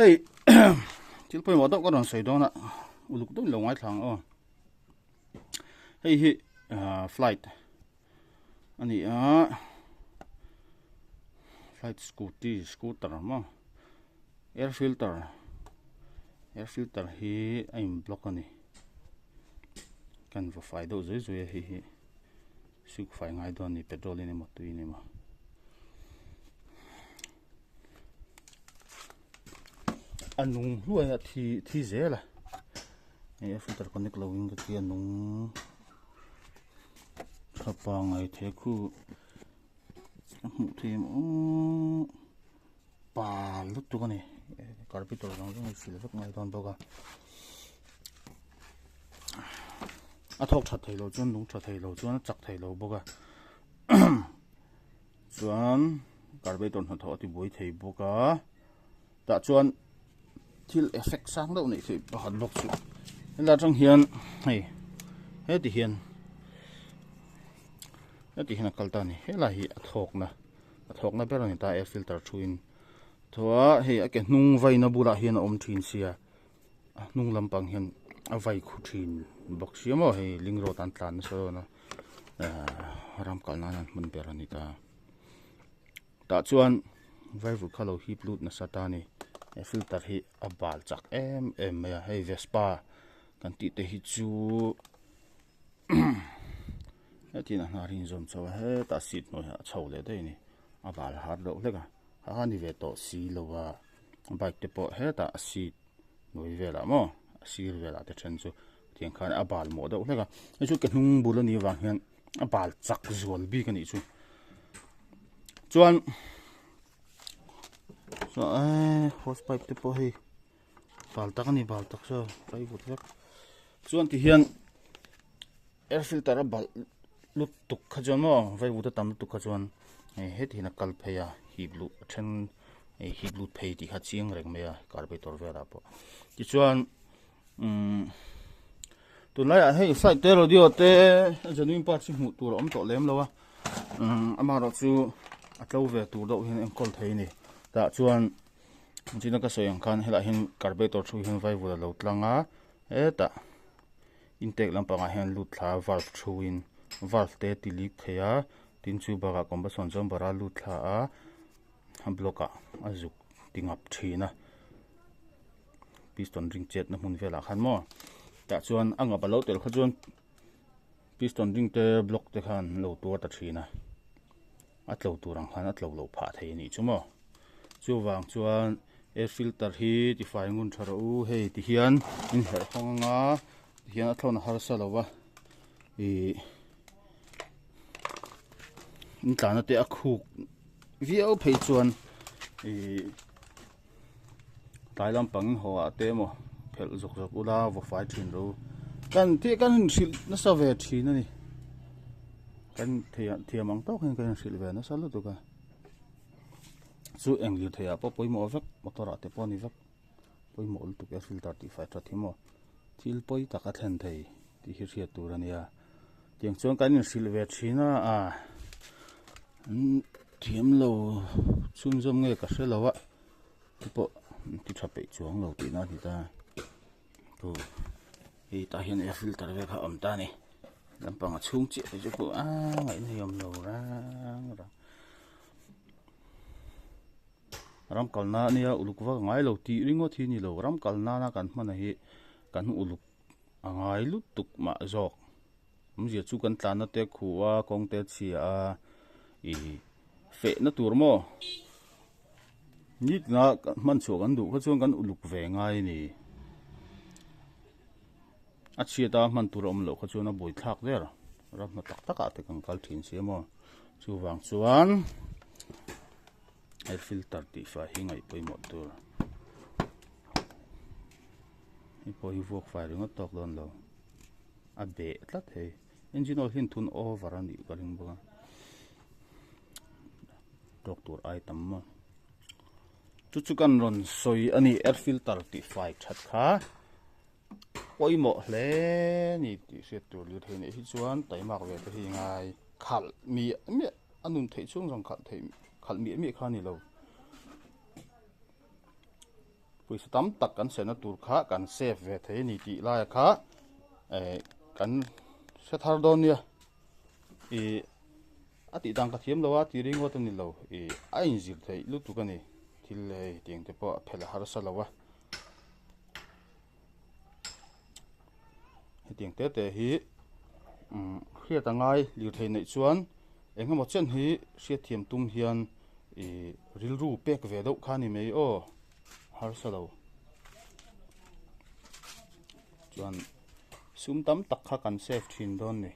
Hey, til poi mo to ko don sei dona uluk to lo ngai thlang o. Hey hi flight. Ani flight scooter ma. Air filter hi I'm block ani. Kan vo fai do zoi zoi hi. Suk fai ngai don ni petrol ni mo tu ni ma. Anung lua ya thi zela e filter connect lowing ka ti anung thapa ngai the khu mu them pa lu tu ka ni carpet ro jong sil vak ngai don boga a thok that thei lo chon nung that thei lo chon chak thei lo boga chuan carpet on tho ti boi thei boga ta chuan til effect sang đâu này thì hot box là trong hiền hay hết thì hiền kalta này hết là hi thok na pero ni ta air filter thuin thoa he cái nung vai na bula hiền om thin sia nung lampang hiền vai khu thin box sia mo he ling ro tan tlan so na ram kal na mun per ni ta chuan vai vu khalo hi blut na satani filter hi abal chak em ya hei vespa kan ti te hi chu atina na rin zom chaw he ta sit no ha chaw le dei ni abal har lo lega ha ni ve to si lo wa bike te po he ta sit noi vela mo sir vela te chen chu tiang khan abal mo do lega chu ke hnung bul ani wang hian abal chak zol bi kan ni chu chuan so hose pipe te po hi bal tak so pai gut vek chuan ti hian air filter a bal lut tuk kha jon mo vai bu ta tam tuk kha jon he thi na kal pheya hi blu then hi blu phei ti kha chiang reng me ya carburetor vera po ti chuan tu lai a hei side te ro dio te januin pa chi mu tur om to lem lo wa ama ro chu a tlo ve tur do hian em kol thei ni ta chuan china ka soyang khan hela hin carburetor thu hin vai vula lo tlanga eta intake lampanga hian lut thla valve thuin valve te ti leak theya tin chu baga combustion jom bara lut thla a block a zuk tingap thina piston ring chet na mun vela khan mo ta chuan anga balo tel kha chuan piston ring te block te khan lo tur ta thina atlo turang khan atlo lo pha thei ni chumo chu wang chuan air filter hi ti fai ngun tharo hei ti hian in her khonga hian a thlon har sa lowa in tlana te a khuk vio phei chuan tailam pang ho a te mo phel zok ula vo fai thin ro kan sil na sa ve thin ani kan thiamang to kan sil ve na sa lu tu ka chu engli thea po poimo vek motora te poni vek poimo ul tu air filter ti fai tra thimo thil poi taka thlen thei ti hi ria turania tiang chuan kan sil ve thina thiam lo chum zom nge ka hrelowa ti po ti thape chuang lo ti na ti ta tu hi ta hian air filter ve kha om ta ni lampanga chung che te chu ngai na yom lo ra ram kalna nia uluk wa ngai lo ti ringo thi ni lo ram kalna na kan hmana hi kan uluk angai lut tuk ma jok mzia chu kan tlana te khuwa kong te chia fe na tur mo nik na man chu kan du kha chuan kan uluk ve ngai ni a chia ta man tur om lo kha chuan a boi thlak der ram na tak taka te kan kal thin se mo chu wang chuan air filter ti fa hingai poimo tur i po hi vok fai ringa tok don lo a be tlat he engine oil hin thun over ani kaling boga doctor item ma chu kan ron soi ani air filter ti fai that kha poimo hle ni ti se tur Lirthei ni hi chuan taimak ve te hi ngai khal mi anun thei chung jong khal thei khal mi kha ni lo pui tam tak kan sena tur kha kan save ve thei ni ti la kha kan se thar don nia ati dang ka thiam lowa ti ring wat ni lo a in zir thei lu tu ka ni thil tiang te po phela har sa lowa tiang te hi hriat angai Lirthei nei chuan engemaw chen hi hriat thiam tum hian rilru pek ve deuh kha ni mei o har sa lo chuan sum tam tak kha kan save thin don ni